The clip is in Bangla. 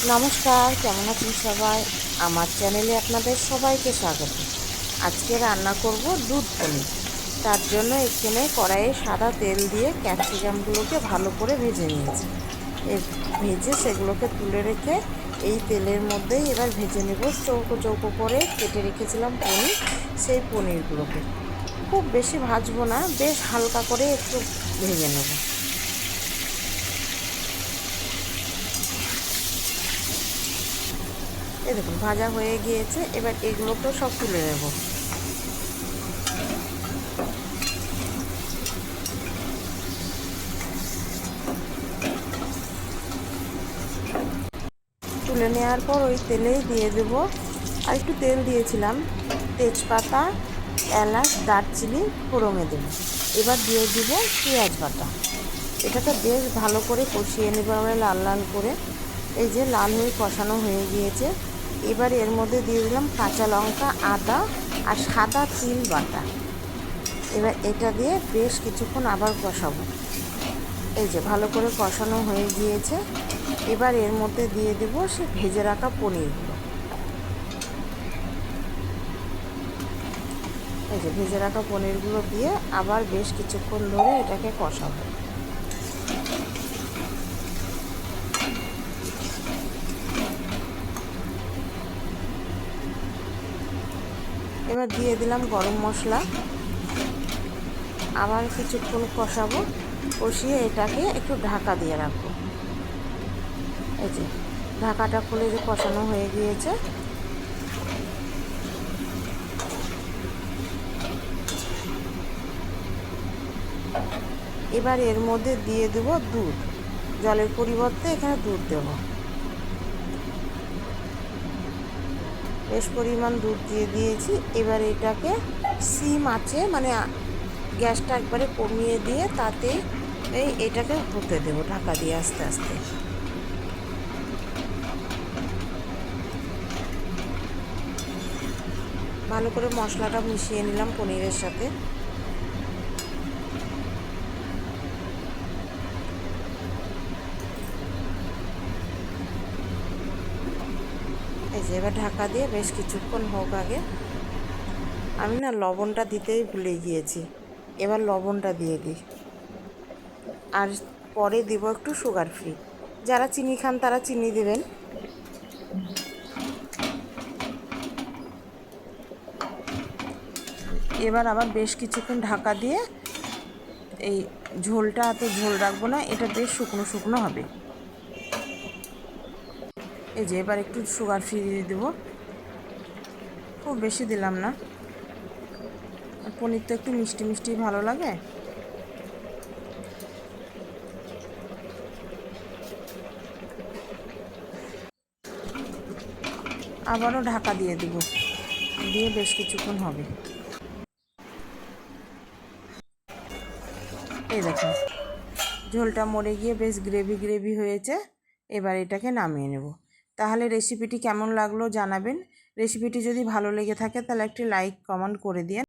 নমস্কার, কেমন আছেন সবাই? আমার চ্যানেলে আপনাদের সবাইকে স্বাগত। আজকে রান্না করব দুধ পনির। তার জন্য এখানে কড়াইয়ে সাদা তেল দিয়ে ক্যাপসিকামগুলোকে ভালো করে ভেজে নিয়েছি। ভেজে সেগুলোকে তুলে রেখে এই তেলের মধ্যেই এবার ভেজে নেব চৌকো চৌকো করে কেটে রেখেছিলাম পনির, সেই পনিরগুলোকে। খুব বেশি ভাজবো না, বেশ হালকা করে একটু ভেজে নেব। এই দেখুন ভাজা হয়ে গিয়েছে, এবার এগুলোকেও সব তুলে নেব। তুলে নেওয়ার পর ওই তেলেই দিয়ে দেব, আর একটু তেল দিয়েছিলাম, তেজপাতা, এলাচ, দারচিনি ফোড়নে দেব। এবার দিয়ে দিব পেঁয়াজ বাটা। এটাকে বেশ ভালো করে কষিয়ে নেব আমরা লাল লাল করে। এই যে লাল হয়ে কষানো হয়ে গিয়েছে, এবার এর মধ্যে দিয়ে দিলাম কাঁচা লঙ্কা, আদা আর সাদা তিল বাটা। এবার এটা দিয়ে বেশ কিছুক্ষণ আবার কষাবো। এই যে ভালো করে কষানো হয়ে গিয়েছে, এবার এর মধ্যে দিয়ে দেব সে ভেজে রাখা পনিরগুলো। এই যে ভেজে রাখা পনিরগুলো দিয়ে আবার বেশ কিছুক্ষণ ধরে এটাকে কষাবো। এবার দিয়ে দিলাম গরম মশলা, আবার কিছুক্ষণ কষাবো। কষিয়ে এটাকে একটু ঢাকা দিয়ে রাখবো। এই যে ঢাকাটা খুলে যে কষানো হয়ে গিয়েছে, এবার এর মধ্যে দিয়ে দেব দুধ। জলের পরিবর্তে এখানে দুধ দেব। বেশ পরিমাণ দুধ দিয়ে দিয়েছি। এবার এটাকে সিম আঁচে, মানে গ্যাসটা একবারে কমিয়ে দিয়ে তাতে এটাকে হতে দেব ঢাকা দিয়ে আস্তে আস্তে। ভালো করে মশলাটা মিশিয়ে নিলাম পনিরের সাথে। এই যে এবার ঢাকা দিয়ে বেশ কিছুক্ষণ হোক আগে। আমি না লবণটা দিতেই ভুলে গিয়েছি, এবার লবণটা দিয়ে দিই। আর পরে দিব একটু সুগার ফ্রি। যারা চিনি খান তারা চিনি দেবেন। এবার আবার বেশ কিছুক্ষণ ঢাকা দিয়ে, এই ঝোলটা এত ঝোল রাখবো না, এটা বেশ শুকনো শুকনো হবে। এই যে এবার একটু সুগার ফ্রি দিয়ে দেবো, খুব বেশি দিলাম না, পনির তো একটু মিষ্টি মিষ্টি ভালো লাগে। আবারও ঢাকা দিয়ে দেব, দিয়ে বেশ কিছুক্ষণ হবে। এই দেখুন ঝোলটা মরে গিয়ে বেশ গ্রেভি গ্রেভি হয়েছে। এবার এটাকে নামিয়ে নেব। তাহলে রেসিপিটি কেমন লাগলো জানাবেন। রেসিপিটি যদি ভালো লেগে থাকে তাহলে একটি লাইক কমেন্ট করে দিন।